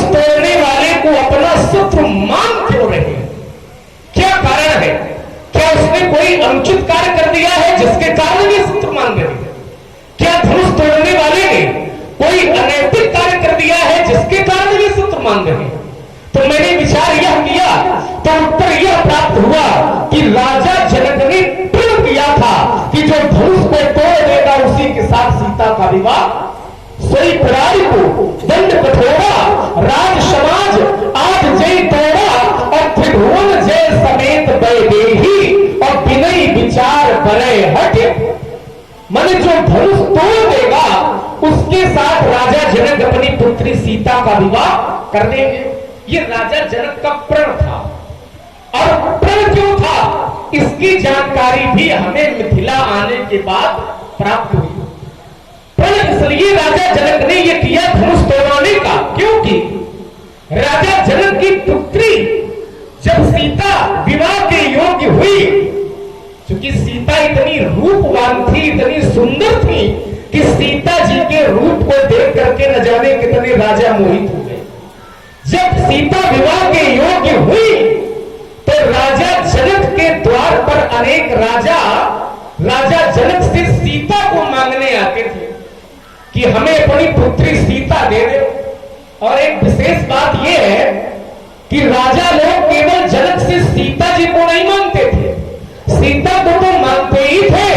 तोड़ने वाले को अपना शत्रु मान क्यों रहे? क्या कारण है? क्या उसने कोई अनुचित कार्य कर दिया है जिसके कारण ये शत्रु मान रहे हैं? क्या धनुष तोड़ने वाले ने कोई अनैतिक कार्य कर दिया है जिसके कारण ये शत्रु मान रहे हैं? तो मैंने विचार यह किया तो उत्तर यह प्राप्त हुआ कि राजा जनक ने प्रण किया था कि जो धनुष को तोड़ देगा उसी के साथ सीता का विवाह। सोई प्राणी को दंड कठोरा, राज समाज आज जय तोड़ा, और त्रिभुवन जय समेत वैदेही, और विनय विचार बड़े हट। मन जो धनुष तोड़ देगा उसके साथ राजा जनक अपनी पुत्री सीता का विवाह कर देंगे। ये राजा जनक का प्रण था। और प्रण क्यों था इसकी जानकारी भी हमें मिथिला आने के बाद प्राप्त हुई। प्रण इसलिए राजा जनक ने यह किया धनुष तोड़ने का, क्योंकि राजा जनक की पुत्री जब सीता विवाह के योग्य हुई, क्योंकि सीता इतनी रूपवान थी, इतनी सुंदर थी कि सीता जी के रूप को देख करके न जाने कितने राजा मोहित हो गए। जब सीता विवाह के योग्य हुई तो राजा जनक के द्वार पर अनेक राजा जनक से सीता को मांगने आते थे कि हमें अपनी पुत्री सीता दे दो। और एक विशेष बात यह है कि राजा लोग केवल जनक से सीता जी को नहीं मांगते थे, सीता को तो मांगते ही थे,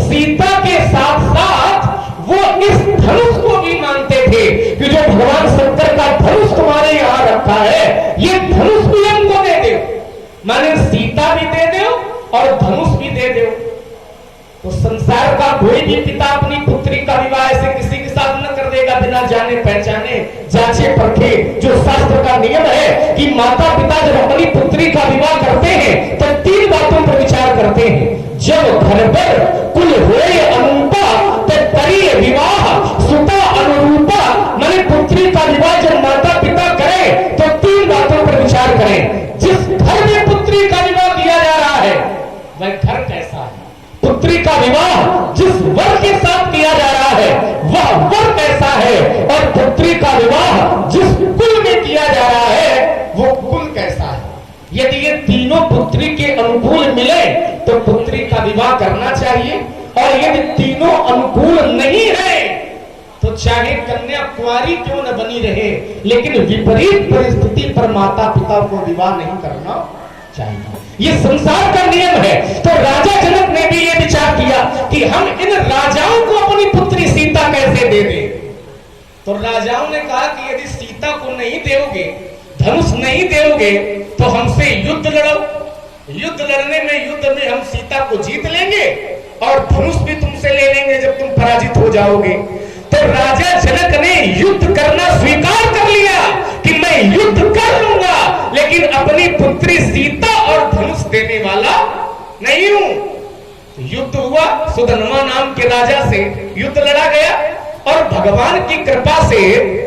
सीता के साथ साथ वो इस धनुष को भी मांगते थे कि जो भगवान शंकर का धनुष तुम्हारे यहां रखा है, ये धनुष भी हमको दे दो। माने सीता भी दे दो और धनुष भी दे दो। तो संसार का कोई भी पिता अपनी पुत्री का विवाह ऐसे किसी के साथ न कर देगा बिना जाने पहचाने, जांचे परखे। जो शास्त्र का नियम है कि माता पिता जब अपनी पुत्री का विवाह करते हैं तो 3 बातों पर विचार करते हैं। जब घर पर कुल होए अनुरूपा तो करिए विवाह सुता अनुरूपा। मैंने पुत्री का विवाह जब माता पिता करें तो 3 बातों पर विचार करें। जिस घर में पुत्री का विवाह किया जा रहा है वह घर कैसा है, पुत्री का विवाह जिस वर के साथ किया जा रहा है वह वर कैसा है, और पुत्री का विवाह जिस कुल में किया जा रहा है वो कुल कैसा है। यदि ये तीनों पुत्री के अनुकूल मिले तो पुत्री का विवाह करना चाहिए, और यदि तीनों अनुकूल नहीं है तो चाहे कन्या कुंवारी क्यों न बनी रहे, लेकिन विपरीत परिस्थिति पर माता पिता को विवाह नहीं करना चाहिए। ये संसार का नियम है। तो राजा जनक ने भी ये विचार किया कि हम इन राजाओं को अपनी पुत्री सीता कैसे दे दें। तो राजाओं ने कहा कि यदि सीता को नहीं दोगे, धनुष नहीं दोगे तो हमसे युद्ध लड़ो। युद्ध लड़ने में युद्ध में हम सीता को जीत लेंगे और धनुष भी तुमसे ले लेंगे जब तुम पराजित हो जाओगे। तो राजा जनक ने युद्ध करना स्वीकार कर लिया कि मैं युद्ध कर लूंगा, लेकिन अपनी पुत्री सीता और धनुष देने वाला नहीं हूं। युद्ध हुआ, सुधन्वा नाम के राजा से युद्ध लड़ा गया और भगवान की कृपा से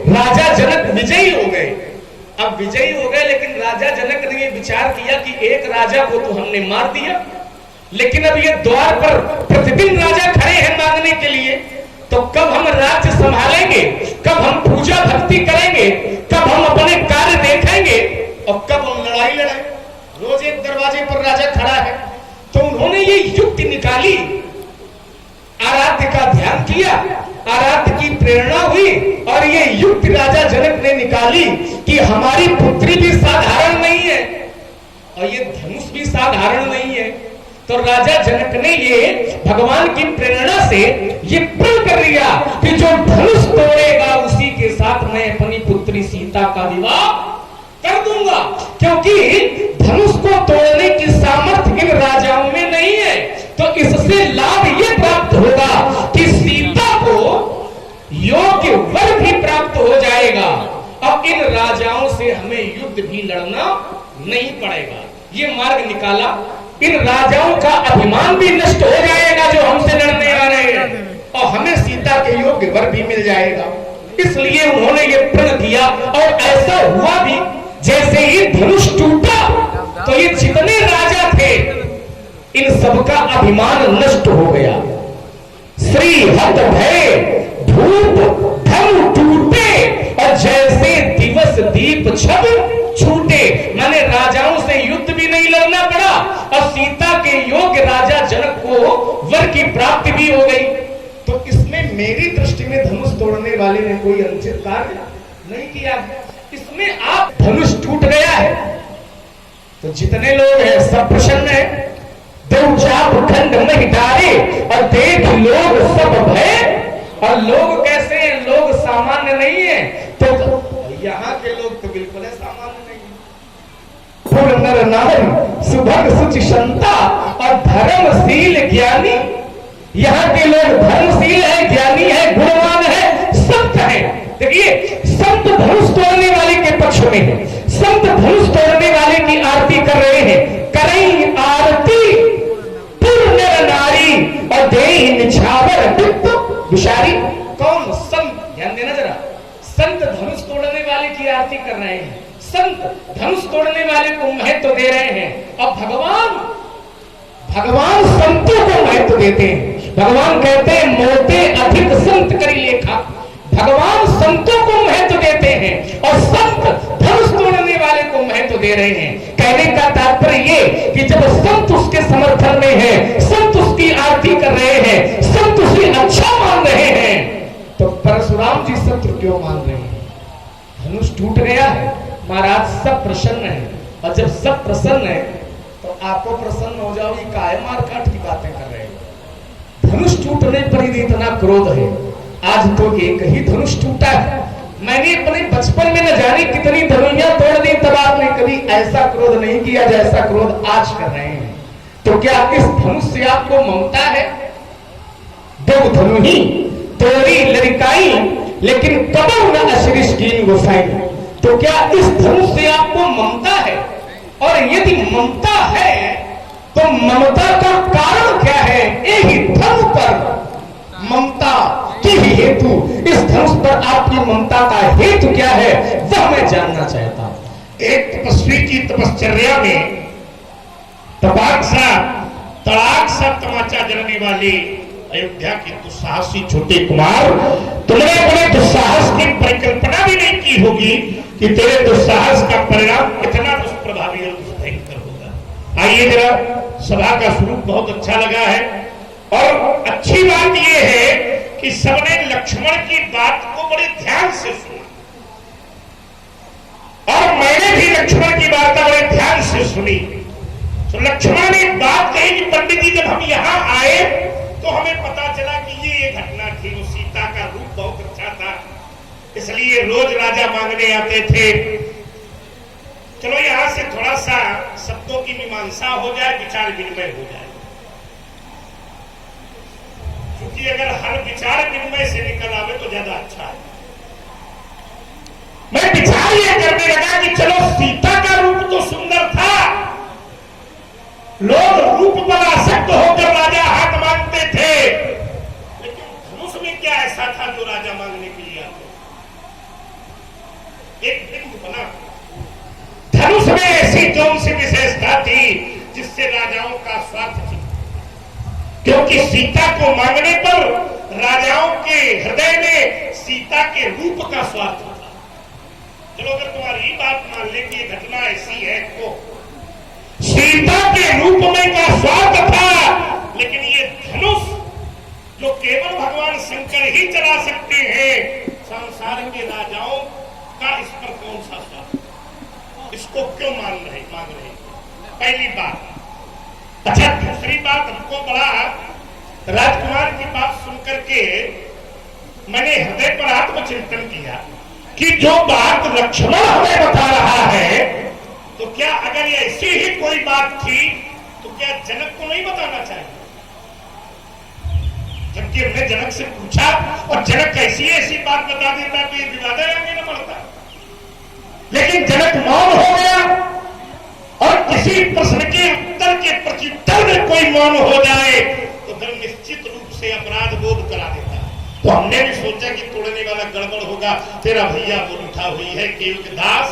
राजा जनक विजयी हो गए। अब विजयी हो गए, लेकिन राजा जनक ने ये विचार किया कि एक राजा को तो हमने मार दिया, लेकिन अब ये द्वार पर प्रतिदिन राजा खड़े हैं मांगने के लिए, तो कब हम राज्य संभालेंगे, कब हम पूजा भक्ति करेंगे, कब हम अपने कार्य देखेंगे और कब हम लड़ाई लड़ेंगे। रोज एक दरवाजे पर राजा खड़ा है। तो उन्होंने ये युक्ति निकाली, आराध्य का ध्यान किया, आराध्य की प्रेरणा हुई और ये युक्ति राजा जनक ने निकाली कि हमारी पुत्री भी साधारण नहीं है और ये धनुष भी साधारण नहीं है। तो राजा जनक ने ये भगवान की प्रेरणा से ये प्रण कर लिया कि जो धनुष तोड़ेगा उसी के साथ मैं अपनी पुत्री सीता का विवाह कर दूंगा, क्योंकि धनुष को तोड़ने की सामर्थ्य इन राजाओं में नहीं है। तो इससे लाभ ये प्राप्त होगा कि सीता को योग्य वर भी प्राप्त हो जाएगा। अब इन राजाओं से हमें युद्ध भी लड़ना नहीं पड़ेगा। ये मार्ग निकाला, इन राजाओं का अभिमान भी नष्ट हो जाएगा जो हमसे लड़ने आ रहे हैं, और हमें सीता के योग्य वर भी मिल जाएगा। इसलिए उन्होंने ये प्रण किया और ऐसा हुआ भी। जैसे ही धनुष टूटा तो ये जितने राजा थे इन सबका अभिमान नष्ट हो गया। श्री हत भय धूप धनु टूटे, और जैसे दिवस प्रदीप छब छूटे, माने राजाओं से युद्ध भी नहीं लड़ना पड़ा और सीता के योग्य राजा जनक को वर की प्राप्ति भी हो गई। तो इसमें मेरी दृष्टि में धनुष तोड़ने वाले ने कोई अनुचित कार्य नहीं किया। इसमें आप धनुष टूट गया है तो जितने लोग हैं सब प्रसन्न है। दो चाप खंड में डाले और देख लोग सब भय। और लोग कैसे हैं? लोग सामान्य नहीं है। तो यहाँ के लोग तो बिल्कुल है सामान्य नहीं है। पूर्ण नर नारी सुभग सुचि संता और धर्मशील ज्ञानी। यहाँ के लोग धर्मशील है, ज्ञानी है, गुणवान है, संत है। देखिए संत धनुष तोड़ने वाले के पक्ष में है। संत धनुष तोड़ने वाले की आरती कर रहे हैं। करई आरती पूर्ण नारी और देहि निछावर वित्त विषारी। कौन? संत। ध्यान देना जरा, संत धनुष तोड़ने वाले की आरती कर रहे हैं। संत धनुष तोड़ने वाले को महत्व दे रहे हैं। और भगवान संतों को महत्व देते हैं। भगवान कहते हैं मोते अधिक संत करी लेखा। भगवान संतों को महत्व देते हैं और संत धनुष तोड़ने वाले को महत्व दे रहे हैं। कहने का तात्पर्य ये कि जब संत उसके समर्थन में है, संत उसकी आरती कर रहे हैं, संत उसे अच्छा मान रहे हैं, तो परशुराम जी शत्रु क्यों मान रहे हैं? धनुष टूट गया है, महाराज सब प्रसन्न है। और जब सब प्रसन्न है तो आपको प्रसन्न हो जाओ, ये काहे मारकाट की बातें कर रहे हैं? धनुष टूटने पर ही इतना क्रोध है। आज तो एक ही धनुष टूटा है। मैंने अपने बचपन में न जाने कितनी धनुइयां तोड़ दी, तब आपने कभी ऐसा क्रोध नहीं किया जैसा क्रोध आज कर रहे हैं। तो क्या इस धनुष से आपको ममता है? दो धनुही तोड़ी लड़काई लेकिन कबू न अशरीश की गोसाई। तो क्या इस धनुष से आपको ममता है? और यदि ममता है तो ममता का कारण क्या है? यही धनुष पर ममता की हेतु, इस धनुष पर आपकी ममता का हेतु क्या है वह मैं जानना चाहता हूं। एक तपस्वी की तपश्चर्या में तड़ाक सा तमाचा जलने वाली अयोध्या के दुस्साहसी छोटे कुमार, तुमने अपने दुस्साहस की परिकल्पना भी नहीं की होगी कि तेरे दुस्साहस का परिणाम कितना दुष्प्रभावी और दुष्भयंकर होगा। आइए जरा, सभा का स्वरूप बहुत अच्छा लगा है और अच्छी बात यह है कि सबने लक्ष्मण की बात को बड़े ध्यान से सुना और मैंने भी लक्ष्मण की बात बड़े ध्यान से सुनी। तो लक्ष्मण ने बात कही कि पंडित जी जब हम यहां आए तो हमें पता चला कि ये घटना थी। वो सीता का रूप बहुत अच्छा था, इसलिए रोज राजा मांगने आते थे। चलो यहां से थोड़ा सा शब्दों की मीमांसा हो जाए, विचार विनिमय हो जाए, क्योंकि अगर हर विचार विनिमय से निकल आवे तो ज्यादा अच्छा है। मैं विचार यह करने लगा कि चलो सीता का रूप तो सुंदर था, लोग रूप पर आसक्त होकर राजा हाथ मांगते थे, लेकिन धनुष में क्या ऐसा था जो राजा मांगने के लिए आते? एक बिंदु बना, धनुष में ऐसी कौन सी विशेषता थी जिससे राजाओं का स्वार्थ था? क्योंकि सीता को मांगने पर राजाओं के हृदय में सीता के रूप का स्वार्थ था। चलो अगर तुम्हारी बात मान ले कि घटना ऐसी है तो सीता के रूप में का स्वार्थ था, लेकिन ये धनुष जो केवल भगवान शंकर ही चला सकते हैं, संसार के राजाओं का इस पर कौन सा स्वार्थ? इसको क्यों मांग रहे? पहली बात। अच्छा, दूसरी बात, हमको बड़ा राजकुमार की बात सुनकर के मैंने हृदय पर आत्मचिंतन किया कि जो बात लक्ष्मण हमें बता रहा है, तो क्या अगर ये ऐसी ही कोई बात थी तो क्या जनक को नहीं बताना चाहिए? जबकि हमने जनक से पूछा और जनक ऐसी बात बता देता तो ये विवाद आगे न बढ़ता, लेकिन जनक मौन हो गया। और किसी प्रश्न के उत्तर के प्रत्युत्तर में कोई मौन हो जाए तो फिर निश्चित रूप से अपराध बोध करा देता। तो हमने भी सोचा कि तोड़ने वाला गड़बड़ होगा। तेरा भैया बोल उठा, हुई है केवलदास,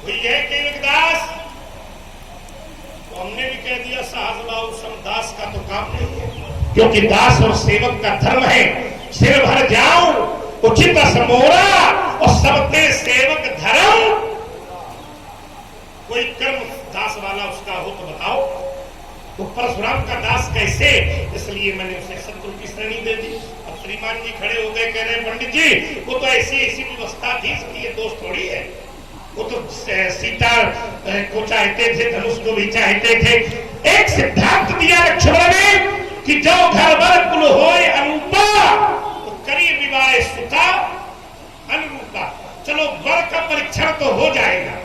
हुई है केवलदास। तो हमने भी कह दिया साहब बाबू समदास का तो काम नहीं है, क्योंकि दास और सेवक का धर्म है सिर भर जाओ उचित समोरा और सबते परशुराम का दास कैसे, इसलिए मैंने उसे शत्रु की श्रेणी दे दी। अब श्रीमान जी खड़े हो गए, कह रहे पंडित जी वो तो ऐसी ऐसी व्यवस्था थी, इसलिए दोष थोड़ी है। वो तो सीता को चाहते थे, धनुष को भी चाहते थे। एक सिद्धांत दिया लक्ष्मण ने कि जो घर बर कुल होए अनूपा, तो करी विवाह सुता अनुरूपा। चलो वर का परीक्षण तो हो जाएगा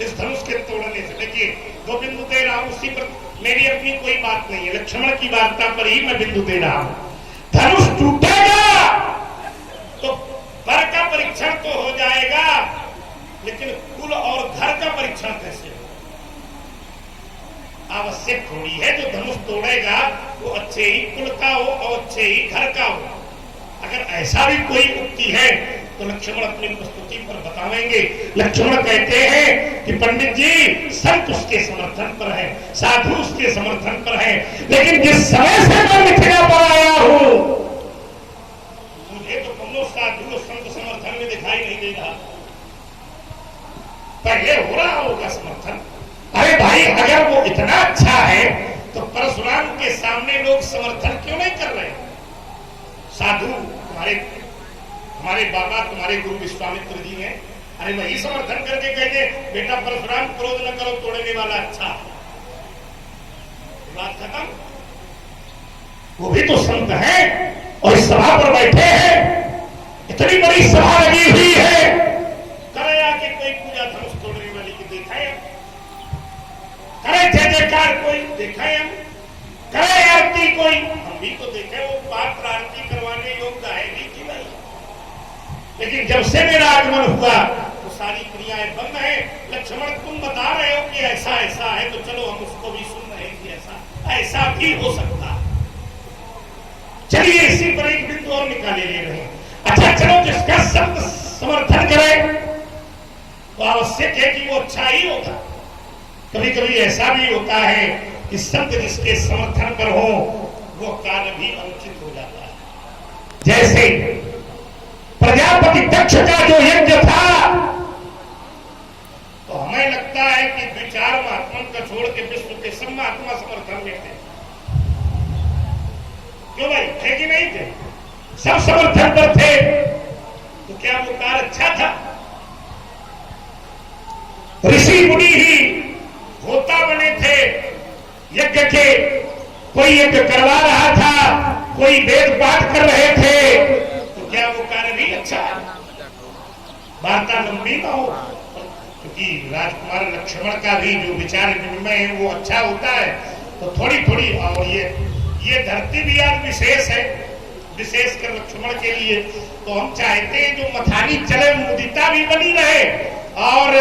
इस धनुष के तोड़ने से, देखिए दो बिंदु दे रहा हूं, उसी पर मेरी अपनी कोई बात नहीं है, लक्ष्मण की वार्ता पर ही मैं बिंदु दे रहा हूं। धनुष टूटेगा तो वर का परीक्षण तो हो जाएगा, लेकिन कुल और घर का परीक्षण कैसे हो? आवश्यक थोड़ी है जो धनुष तोड़ेगा वो अच्छे ही कुल का हो और अच्छे ही घर का हो। अगर ऐसा भी कोई उक्ति है तो लक्ष्मण अपनी प्रस्तुति पर बतावेंगे। लक्ष्मण कहते हैं कि पंडित जी संत उसके समर्थन पर है, साधु उसके समर्थन पर है, लेकिन जिस समय से मैं मिथिला पर आया हूं मुझे तो कमलो साधु संत समर्थन में दिखाई नहीं दे रहा। पहले हो रहा होगा समर्थन। अरे भाई अगर वो इतना अच्छा है तो परशुराम के सामने लोग समर्थन क्यों नहीं कर रहे? साधु हमारे बाबा तुम्हारे गुरु विश्वामित्र जी हैं, अरे वही समर्थन करके कहते बेटा परशुराम क्रोध न करो, तोड़ने वाला अच्छा। बात खत्म। वो भी तो संत हैं और इस सभा पर बैठे हैं, इतनी बड़ी सभा लगी हुई है, करे आके कोई पूजा धनुष तोड़ने वाली की देखा है? करे जय जयकार कोई देखा है? हम करे आरती कोई? हम भी तो देखे। वो पात्र आरती करवाने योग्य है कि नहीं? लेकिन जब से मेरा आगमन हुआ तो सारी क्रियाएं बंद है। लक्ष्मण तुम बता रहे हो कि ऐसा ऐसा है, तो चलो हम उसको भी सुन रहे हैं कि ऐसा भी हो सकता है। चलिए इसी पर एक बिंदु और निकाले ले रहे हैं। अच्छा चलो जिसका संत समर्थन करे तो आवश्यक है कि वो अच्छा ही होगा। कभी कभी ऐसा भी होता है कि संत जिसके समर्थन पर हो वो कार्य भी अनुचित हो जाता है। जैसे प्रजापति दक्ष का जो यज्ञ था, तो हमें लगता है कि विचार महात्मा का छोड़ के विश्व के सब महात्मा समर्थन में थे। क्यों भाई, थे कि नहीं थे? सब समर्थन पर थे। तो क्या वो कार्य अच्छा था? ऋषि मुनि ही होता बने थे यज्ञ के। कोई यज्ञ करवा रहा था, कोई वेद पाठ कर रहे थे, तो क्या वो कार्य भी अच्छा है? वार्ता लंबी ना हो, क्योंकि राजकुमार लक्ष्मण का भी जो विचार विनिमय है वो अच्छा होता है। तो थोड़ी थोड़ी, और ये धरती भी आज विशेष है, विशेषकर लक्ष्मण के लिए। तो हम चाहते हैं जो मथानी चले, मुदिता भी बनी रहे और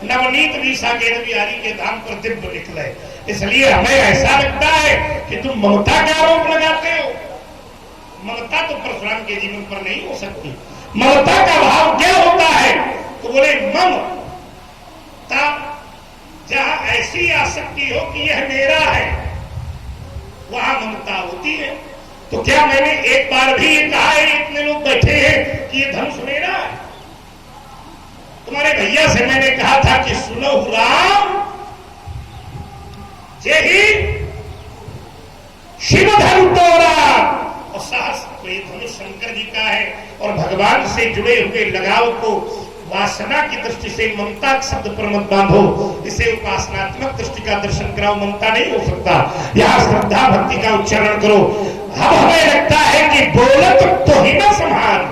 नवनीत भी साकेत बिहारी के धाम पर दिव्य निकले। इसलिए हमें ऐसा लगता है कि तुम ममता का आरोप लगाते हो। ममता तो परशुराम के जीवन पर नहीं हो सकती। ममता का भाव क्या होता है? तो बोले ममता, जहां ऐसी आसक्ति हो कि यह मेरा है, वहां ममता होती है। तो क्या मैंने एक बार भी ये कहा है, इतने लोग बैठे हैं, कि ये धनुष मेरा है? तुम्हारे भैया से मैंने कहा था कि सुनो राम, यही शिव धनु तोड़ा, और साहस तो ये धनुष शंकर जी का है। और भगवान से जुड़े हुए लगाव को वासना की दृष्टि से ममता शब्द पर मत बांधो, इसे उपासनात्मक दृष्टि का दर्शन कराओ। ममता नहीं हो सकता। यहाँ श्रद्धा भक्ति का उच्चारण करो। अब हमें लगता है कि बोलत तो ही ना संभाल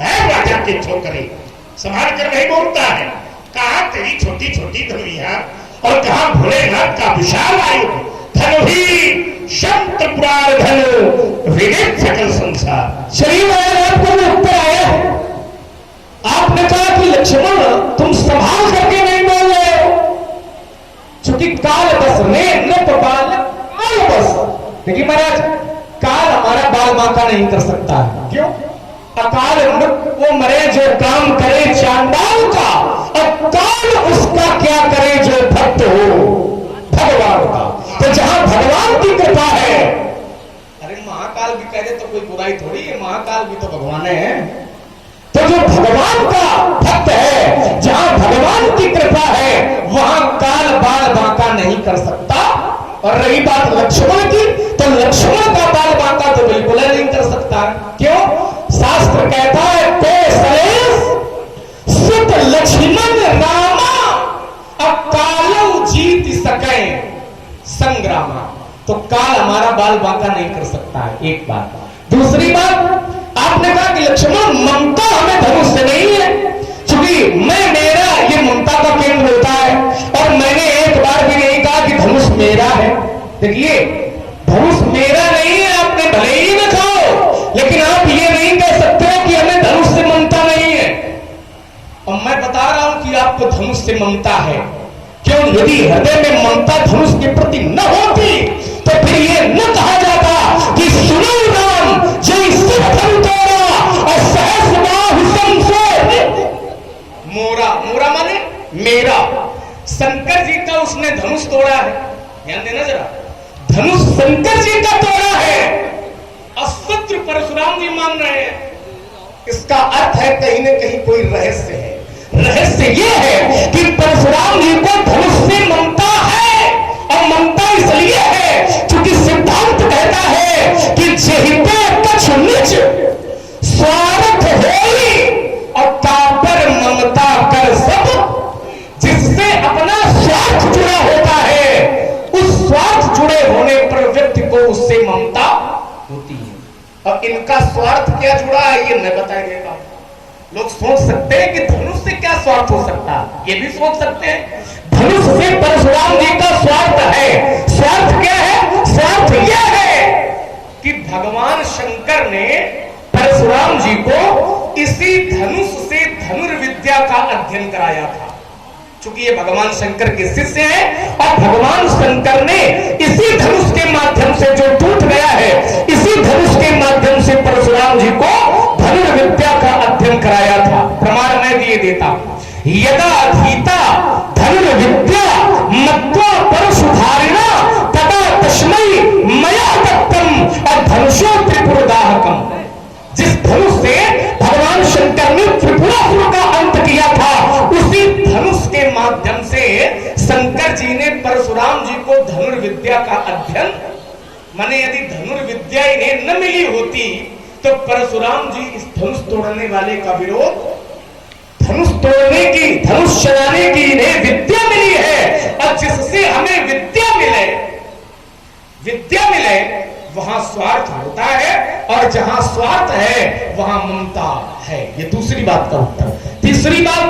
है, राजा के छोकरे संभाल कर नहीं बोलता है। कहा तेरी छोटी छोटी धनुइया और कहा भोलेनाथ का विशाल आयु। धनु ही शंत पुराण धनु विदित सकल संसार। शरीर आपको उत्तर आया। आपने कहा कि लक्ष्मण तुम संभाल करके नहीं बोल रहे हो, चूंकि काल बस न तो बाल काल बस। देखिए महाराज, काल हमारा बाल बांका नहीं कर सकता है। क्यों? अकाल वो मरे जो काम करे चांडाल का, और काल उसका क्या करे जो भक्त हो भगवान का। तो जहां भगवान की कृपा है, अरे महाकाल भी कह दे तो कोई बुराई थोड़ी है, महाकाल भी तो भगवान है। तो जो भगवान का भक्त है, जहां भगवान की कृपा है, वहां काल बाल बांका नहीं कर सकता। और रही बात लक्ष्मण की, तो लक्ष्मण का बाल बांका तो बिल्कुल नहीं कर सकता। क्यों? शास्त्र कहता है कौशलेश सुत लक्ष्मण रामा अकालौ जीत सके संग्रामा। तो काल हमारा बाल बांका नहीं कर सकता है, एक बात। दूसरी बात, आपने कहा कि लक्ष्मण ममता हमें धनुष से नहीं है, क्योंकि मैं मेरा ये ममता का केंद्र होता है, और मैंने एक बार भी नहीं कहा कि धनुष मेरा है। देखिए, धनुष मेरा नहीं है, आपने भले ही न खाओ, लेकिन आप ये नहीं कह सकते कि हमें धनुष से ममता नहीं है। और मैं बता रहा हूं कि आपको धनुष से ममता है। क्यों? यदि हृदय में ममता धनुष के प्रति न होती तो फिर ये न कहा जाता कि सुनो राम जय सिर धन तोड़ा और सहस बाहु संसोर मोरा। मोरा माने मेरा। शंकर जी का उसने धनुष तोड़ा है, ध्यान देना जरा, धनुष शंकर जी का तोड़ा है, अशत्रु परशुराम जी मान रहे हैं। इसका अर्थ है कहीं न कहीं कोई रहस्य है। रहस्य यह है कि परशुराम जी को धनुष से ममता है, और ममता इसलिए है क्योंकि सिद्धांत कहता है कि जहिते कछ निज स्वार्थ होई और कापर ममता कर सब। जिससे अपना स्वार्थ जुड़ा होता है, उस स्वार्थ जुड़े होने पर व्यक्ति को उससे ममता होती है। और इनका स्वार्थ क्या जुड़ा है ये मैं बता देता हूं। लोग सोच सकते हैं कि धनुष से क्या स्वार्थ हो सकता है, ये भी सोच सकते हैं। धनुष से परशुराम जी का स्वार्थ है। स्वार्थ क्या है? स्वार्थ यह है कि भगवान शंकर ने परशुराम जी को इसी धनुष से धनुर्विद्या का अध्ययन कराया था। क्योंकि ये भगवान शंकर के शिष्य हैं, और भगवान शंकर ने इसी धनुष के माध्यम से जो टूट गया है, इसी धनुष के माध्यम से परशुराम जी को धनुर्विद्या का अध्ययन कराया था। प्रमाण मैं दिए देता हूं। यदा धीता धनुर्विद्या मत्वा परशुधारिणा तदा तस्मै मया दत्तम और धनुषो त्रिपुरदाहकम। जिस धनुष से भगवान शंकर ने त्रिपुरासुर का अंत किया था, उसी धनुष के माध्यम से शंकर जी ने परशुराम जी को धनुर्विद्या का अध्ययन, माने यदि धनुर्विद्या इन्हें न मिली होती तो परशुराम जी इस धनुष तोड़ने वाले का विरोध, धनुष तोड़ने की, धनुष चलाने की इन्हें विद्या मिली है, और जिससे हमें विद्या मिले वहां स्वार्थ होता है, और जहां स्वार्थ है वहां ममता है। ये दूसरी बात का उत्तर। तीसरी बात,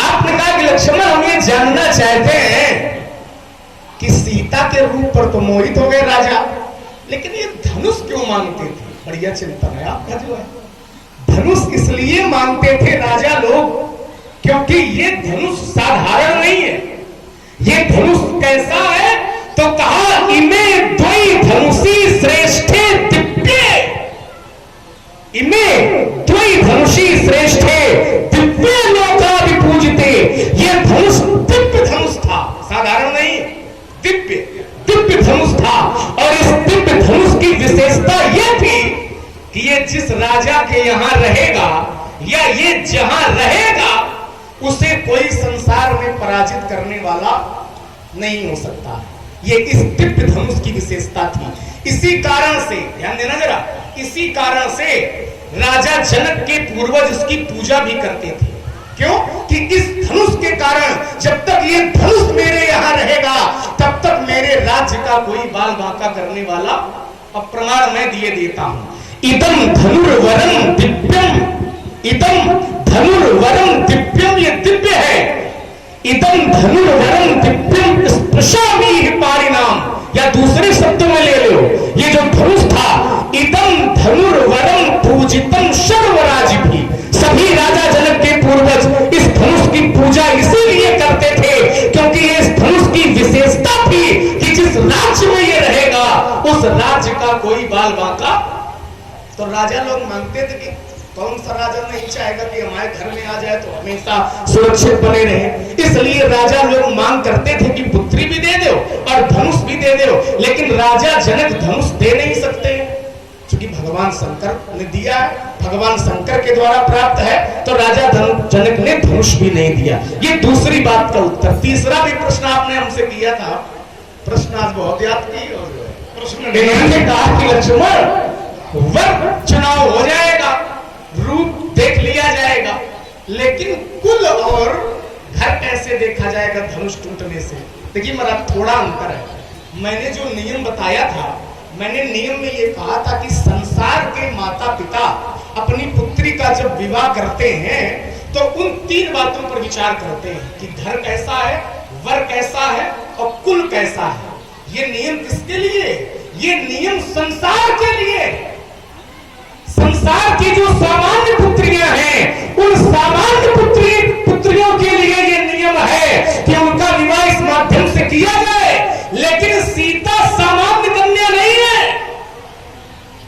आपने कहा कि लक्ष्मण हम ये जानना चाहते हैं कि सीता के रूप पर तो मोहित हो गए राजा, लेकिन ये धनुष क्यों मांगते थे? बढ़िया चिंतन है आपका जो है। धनुष इसलिए मांगते थे राजा लोग क्योंकि ये धनुष साधारण नहीं है। ये धनुष कैसा है? तो कहा इमे द्वै धनुषी श्रेष्ठे दिव्ये, इमे द्वै धनुषी श्रेष्ठे दिव्य लोका विपूजिते। ये धनुष दिव्य धनुष था, साधारण नहीं, दिव्य धनुष था। और इस दिव्य धनुष की विशेषता यह थी कि ये जिस राजा के यहां रहेगा, या ये जहां रहेगा, उसे कोई संसार में पराजित करने वाला नहीं हो सकता। ये इस दिव्य धनुष की विशेषता थी। इसी कारण से, ध्यान देना जरा, इसी कारण से राजा जनक के पूर्वज इसकी पूजा भी करते थे। क्यों? कि इस धनुष के कारण जब तक ये धनुष मेरे यहां रहेगा, तब तक मेरे राज्य का कोई बाल बांका करने वाला। अब प्रमाण मैं दिए देता हूं। इदम धनुर्वरम दिव्यम, इदम धनुर्वरम दिव्यम, ये दिव्य है। इदम धनुर्वरम दिव्यम स्पृशामि पारिणाम, या दूसरे शब्दों में ले लो, ये जो धनुष था, इदम धनुर्वरम पूजितम सर्वराज भी। सभी राजा जनक के पूर्वज इस धनुष की पूजा इसीलिए करते थे क्योंकि इस धनुष की विशेषता थी कि जिस राज्य में ये रहेगा, उस राज्य का कोई बाल बांका। तो राजा लोग मांगते थे कि कौन सा राजा नहीं चाहेगा कि हमारे घर में आ जाए तो हमेशा सुरक्षित बने रहे। इसलिए राजा लोग मांग करते थे कि पुत्री भी दे दो और धनुष भी दे दो, लेकिन राजा जनक धनुष दे नहीं सकते क्योंकि भगवान शंकर ने दिया, भगवान शंकर के द्वारा प्राप्त है, तो राजा जनक ने धनुष भी नहीं दिया। ये दूसरी बात का उत्तर। तीसरा भी प्रश्न आपने हमसे किया था, प्रश्न आज बहुत याद की और प्रश्न इन्होंने कहा कि लक्ष्मण वर चुनाव हो जाएगा, रूप देख लिया जाएगा, लेकिन कुल और घर कैसे देखा जाएगा धनुष टूटने से। देखिए मेरा थोड़ा अंतर है। मैंने जो नियम बताया था, मैंने नियम में ये कहा था कि संसार के माता पिता अपनी पुत्री का जब विवाह करते हैं तो उन 3 बातों पर विचार करते हैं कि घर कैसा है, वर कैसा है और कुल कैसा है। ये नियम किसके लिए? ये नियम संसार के लिए। संसार की जो सामान्य पुत्रियां हैं, उन सामान्य पुत्रियों के लिए ये नियम है कि उनका विवाह इस माध्यम से किया जाए। लेकिन सीता सामान्य कन्या नहीं है,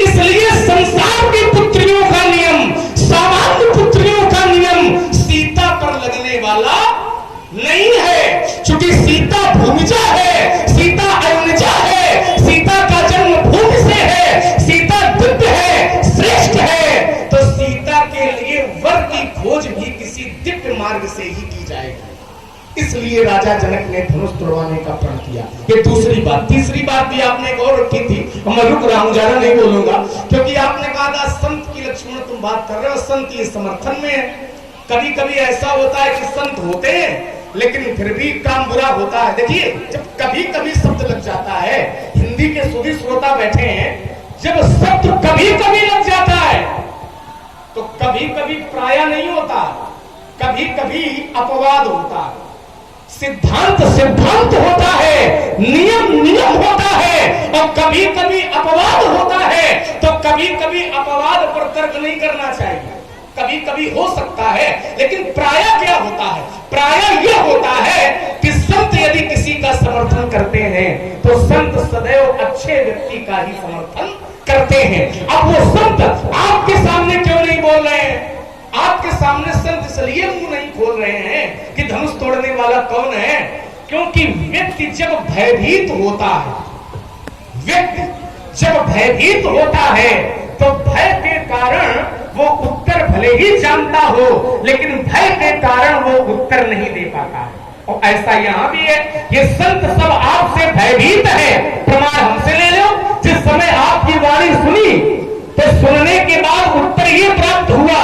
इसलिए संसार की पुत्रियों का नियम, सामान्य पुत्रियों का नियम सीता पर लगने वाला नहीं है। क्योंकि सीता भूमिजा है, सीता अयनजा है, सीता का जन्म भूमि से है, सीता दिव्य है, श्रेष्ठ है। तो सीता के लिए वर की खोज भी किसी दिव्य मार्ग से ही की जाएगी। इसलिए राजा जनक ने धनुष तोड़वाने का प्रण किया। ये दूसरी बात। तीसरी बात भी आपने एक और रखी थी, मैं रुक रहा हूं, ज्यादा नहीं बोलूंगा, क्योंकि आपने कहा था संत की लक्ष्मण तुम बात कर रहे हो, संत ये समर्थन में है। कभी कभी ऐसा होता है कि संत होते हैं लेकिन फिर भी काम बुरा होता है। देखिए जब कभी कभी शब्द लग जाता है, हिंदी के सुधी श्रोता बैठे हैं, जब शब्द कभी कभी लग जाता है तो कभी कभी प्राय नहीं होता, कभी कभी अपवाद होता है, सिद्धांत सिद्धांत होता है, नियम नियम होता है, और कभी कभी अपवाद होता है। तो कभी कभी अपवाद पर तर्क नहीं करना चाहिए। कभी कभी हो सकता है, लेकिन प्राय क्या होता है? प्राय यह होता है कि संत यदि किसी का समर्थन करते हैं तो संत सदैव अच्छे व्यक्ति का ही समर्थन करते हैं। अब वो संत आपके सामने क्यों नहीं बोल रहे हैं? आपके सामने संत इसलिए मुंह नहीं खोल रहे हैं कि धनुष तोड़ने वाला कौन है, क्योंकि व्यक्ति जब भयभीत होता है, व्यक्ति जब भयभीत होता है तो भय के कारण वो उत्तर भले ही जानता हो, लेकिन भय के कारण वो उत्तर नहीं दे पाता है। और ऐसा यहां भी है, ये संत सब आपसे भयभीत है। प्रमाण हमसे ले लो, जिस समय आपकी वाणी सुनी तो सुनने के बाद उत्तर ये प्राप्त हुआ,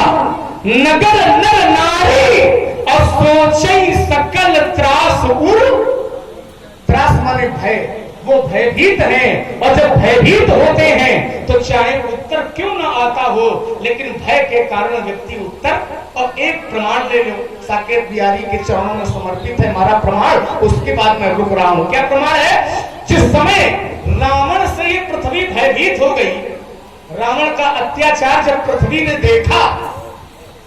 नगर नर नारी और सोचे सकल त्रास उड़। त्रास माने भय, वो भयभीत हैं, और जब भयभीत होते हैं तो चाहे उत्तर क्यों ना आता हो, लेकिन भय के कारण व्यक्ति उत्तर। और एक प्रमाण ले लो, साकेत बिहारी के चरणों में समर्पित है हमारा प्रमाण, उसके बाद मैं रुक रहा हूं। क्या प्रमाण है? जिस समय रावण से ये पृथ्वी भयभीत हो गई, रावण का अत्याचार जब पृथ्वी ने देखा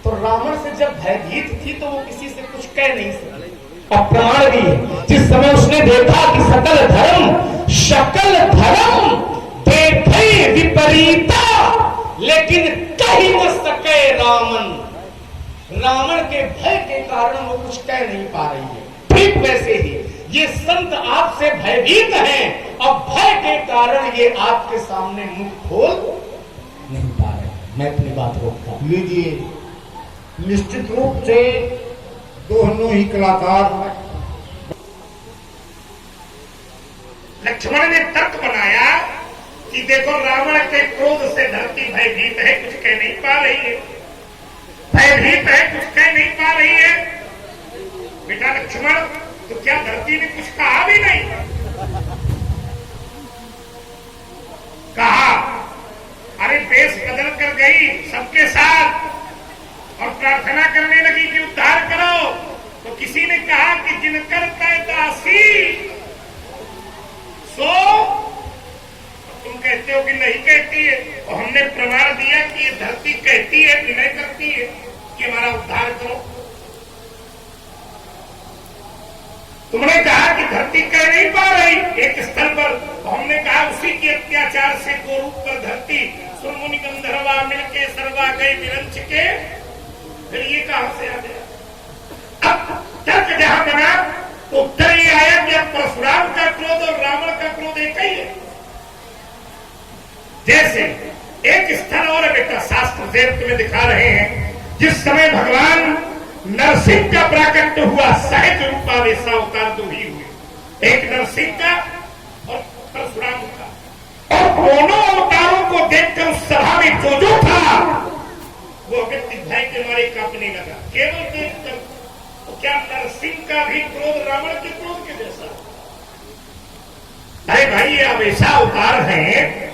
तो रावण से जब भयभीत थी तो वो किसी से कुछ कह नहीं सकी। और प्रमाण भी है, जिस समय उसने देखा कि सकल धर्म देखे विपरीता, लेकिन कह न सके रावण। रावण के भय के कारण वो कुछ कह नहीं पा रही है। ठीक वैसे ही ये संत आपसे भयभीत हैं और भय के कारण ये आपके सामने मुख खोल नहीं पा रहे। मैं अपनी बात रोकता हूं। लीजिए, निश्चित रूप से दोनों ही कलाकार लक्ष्मण ने तर्क बनाया कि देखो रावण के क्रोध से धरती भयभीत है, कुछ कह नहीं पा रही है, भयभीत है, कुछ कह नहीं पा रही है। बेटा लक्ष्मण, तो क्या धरती ने कुछ कहा भी नहीं? कहा, अरे बेस बदल कर गई सबके साथ और प्रार्थना करने लगी कि उद्धार करो। तो किसी ने कहा कि जिनकर तय दासी सो, तुम कहते हो कि नहीं कहती है, और हमने प्रमाण दिया कि ये धरती कहती है, विनय करती है कि हमारा उद्धार करो। तुमने कहा कि धरती कह नहीं पा रही एक स्थल पर, तो हमने कहा उसी के अत्याचार से गोरूप पर धरती सुरमुनि गंधर्वा मिलके सर्वा गई विरंच के। फिर ये कहां से आ गया? अब तर्क जहां बना तो उत्तर ये आया कि अब परशुराम का क्रोध और रावण का क्रोध एक ही है। जैसे एक स्थल और बेटा शास्त्र वेद तुम्हें दिखा रहे हैं, जिस समय भगवान नरसिंह का प्राकट्य हुआ, सहज रूपा वैसा अवतार दो ही हुए, एक नरसिंह का दोनों अवतारों को देखकर उस सभा में जो था वो व्यक्ति भय के मारे कांपने लगा। केवल देखकर तो क्या नरसिंह का भी क्रोध रावण के क्रोध के जैसा? अरे भाई ये अवैसा अवतार हैं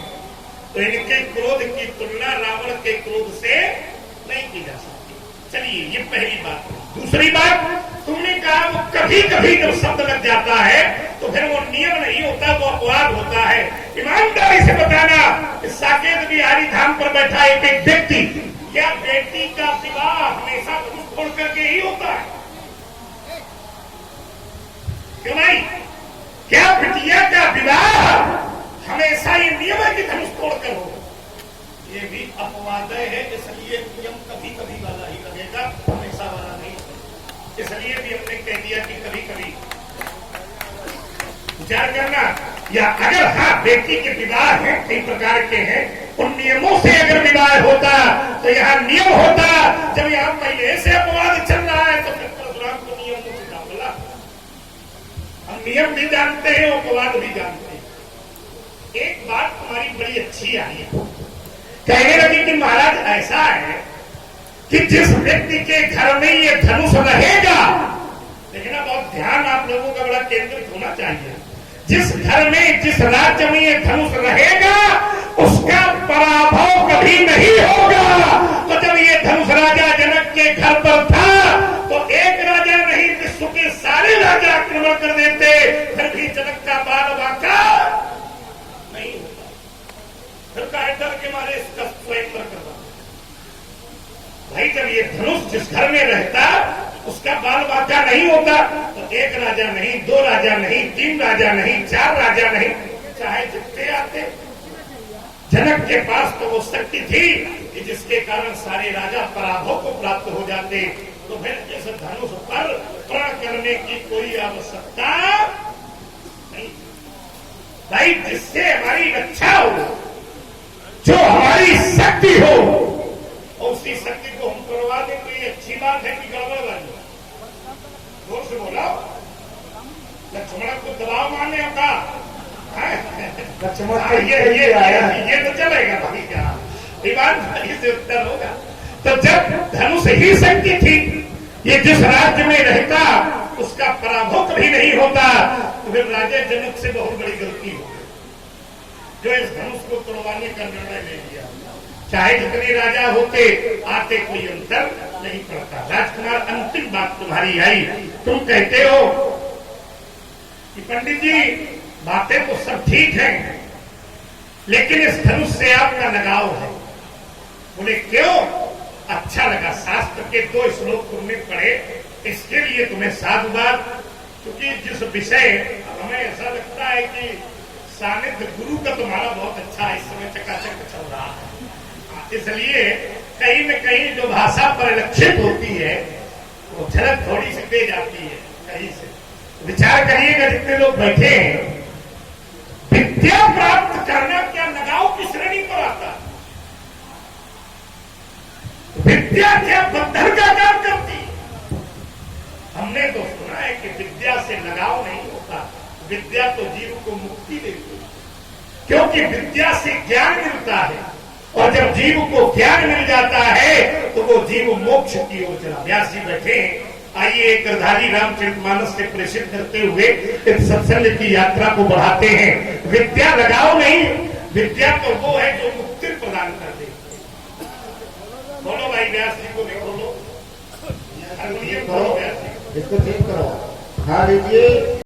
तो इनके क्रोध की तुलना रावण के क्रोध से नहीं की जा सकती। चलिए ये पहली बात। दूसरी बात, तुमने कहा वो कभी कभी जब शब्द लग जाता है तो फिर वो नियम नहीं होता, वो अपवाद होता है। ईमानदारी से बताना, साकेत बिहारी धाम पर बैठा एक व्यक्ति, क्या बेटी का विवाह हमेशा धनुष तोड़ करके ही होता है? क्यों नहीं? क्या बिटिया का विवाह हमेशा ये नियम है कि धनुष तोड़कर हो? ये भी अपवाद है, इसलिए नियम कभी कभी वाला ही लगेगा, हमेशा वाला नहीं। इसलिए भी हमने कह दिया कि कभी कभी विचार करना। या अगर हाँ बेटी के विवाह है, कई प्रकार के हैं, उन नियमों से अगर विवाह होता तो यहाँ नियम होता। जब यहाँ पहले से अपवाद चल रहा है तो फिर परशुराम को नियमों से दाखिला। हम नियम भी जानते हैं, अपवाद भी जानते हैं। एक बात हमारी बड़ी अच्छी आई है, कहने लगी कि महाराज ऐसा है कि जिस व्यक्ति के घर में ये धनुष रहेगा, देखना बहुत ध्यान आप लोगों का बड़ा केंद्रित होना चाहिए, जिस घर में जिस राज्य में ये धनुष रहेगा उसका पराभव कभी नहीं होगा। तो जब ये धनुष राजा जनक के घर पर था तो एक राजा नहीं विश्व के सारे राजा आक्रमण कर देते, फिर भी जनक का बाल बांका नहीं होता। फिर का डर के मारे इसका स्वयं करता। भाई जब ये धनुष जिस घर में रहता उसका बाल बांका नहीं होता तो एक राजा नहीं, दो राजा नहीं, तीन राजा नहीं, चार राजा नहीं, चाहे जितने आते। जनक के पास तो वो शक्ति थी कि जिसके कारण सारे राजा पराभव को प्राप्त हो जाते। तो फिर इस धनुष पर प्रण करने की कोई आवश्यकता नहीं। भाई जिससे हमारी रक्षा हो, जो हमारी शक्ति हो, उसी शक्ति को हम करवा दें तो ये अच्छी बात है कि गड़बड़ बात? जोर से बोला। लक्ष्मण को दबाव मारने का ये तो चलेगा भाई, क्या ईमानदारी से उत्तर होगा। तो जब धनुष ही शक्ति थी, ये जिस राज्य में रहता उसका पराभव कभी नहीं होता, तो फिर राजा जनक से बहुत बड़ी गलती हो गई जो इस धनुष को तोड़वाने का निर्णय ले लिया। चाहे जितने राजा होते आते कोई अंतर नहीं पड़ता। राजकुमार अंतिम बात तुम्हारी आई, तुम कहते हो कि पंडित जी बातें तो सब ठीक हैं लेकिन इस धनुष से आपका लगाव है। बोले क्यों? अच्छा लगा, शास्त्र के 2 श्लोक तुमने पढ़े, इसके लिए तुम्हें साधुवाद। क्योंकि जिस विषय हमें ऐसा लगता है कि सानिध्य गुरु का तुम्हारा बहुत अच्छा इस समय चकाचक चल रहा है, इसलिए कहीं न कहीं जो भाषा परिलक्षित होती है वो झलक थोड़ी सी दे जाती है कहीं से। विचार करिएगा जितने लोग बैठे हैं, विद्या प्राप्त करना क्या लगाव की श्रेणी पर आता है? विद्या क्या बंधन का काम करती? हमने तो सुना है कि विद्या से लगाव नहीं होता, विद्या तो जीव को मुक्ति देती है, क्योंकि विद्या से ज्ञान मिलता है और जब जीव को ज्ञान मिल जाता है तो वो जीव मोक्ष की ओर चला। व्यास जी बैठे हैं, आइए एक गिरधारी रामचरितमानस से प्रेषित करते हुए इस सत्संग की यात्रा को बढ़ाते हैं। विद्या लगाओ नहीं, विद्या तो वो है जो मुक्ति प्रदान कर दे। बोलो भाई व्यास जी को भी बोलो, हारमोनियम बोलो व्यास जी, इसको ठीक करो, खा लीजिए।